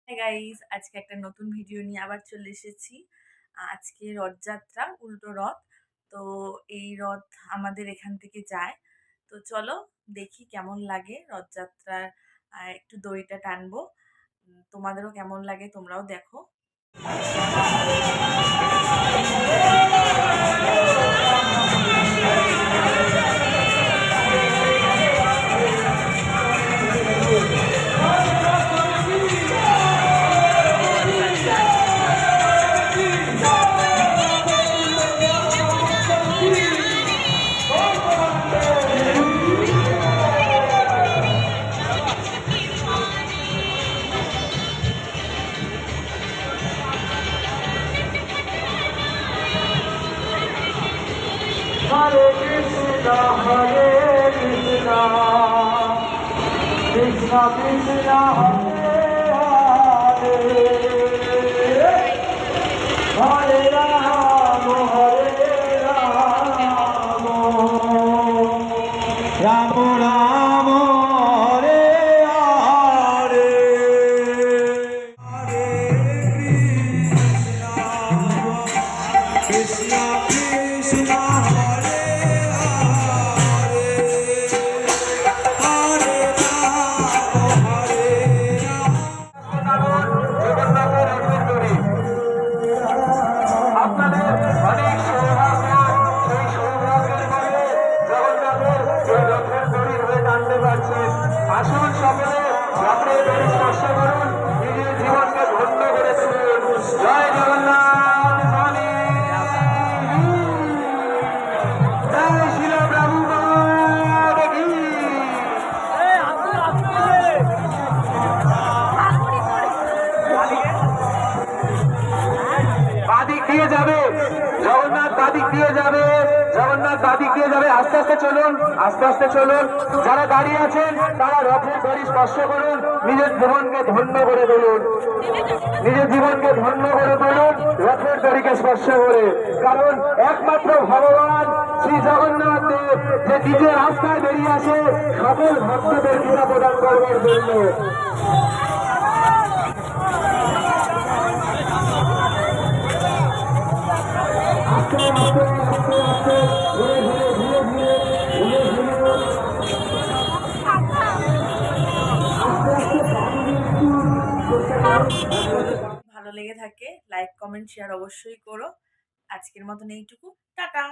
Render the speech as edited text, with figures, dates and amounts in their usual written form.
Hi guys, আজকে একটা নতুন ভিডিও নিয়ে আবার চলে এসেছি। আজকে রথযাত্রা, উল্টো রথ। তো এই রথ আমাদের এখান থেকে যায়। তো চলো দেখি কেমন লাগে রথযাত্রার। একটু দড়িটা টানবো। তোমাদেরও কেমন লাগে তোমরাও দেখো। Hare Krishna, Hare Krishna, Krishna Krishna, Hare Hare, Hare Rama, Hare Rama, Rama Rama, Hare Hare, Hare Krishna, Krishna Krishna. আসুন সকলে রথের দড়ি স্পর্শ করুন, নিজের জীবনকে ধন্য করে তুলুন। জয় জগন্নাথ স্বামী, জয় শিল প্রভুপাদ কি। বাদিক দিয়ে যাবে জগন্নাথ, বাদিক দিয়ে যাবে জগন্নাথ, বাদিক দিয়ে যাবে। আস্তে আস্তে চলুন, আস্তে আস্তে চলুন। যারা দাঁড়িয়ে আছেন তারা রথের দড়ি স্পর্শ করুন, নিজের জীবনকে ধন্য করে তুলুন, নিজের জীবনকে ধন্য করে তুলুন রথের দড়িকে স্পর্শ করে। কারণ একমাত্র ভগবান শ্রী জগন্নাথ দেব যে নিজের রাস্তায় বেরিয়ে আসে সকল ভক্তদের কৃপা প্রদান করবার জন্য। ভালো লেগে থাকে লাইক, কমেন্ট, শেয়ার অবশ্যই করো। আজকের মতন এইটুকু, টাটা।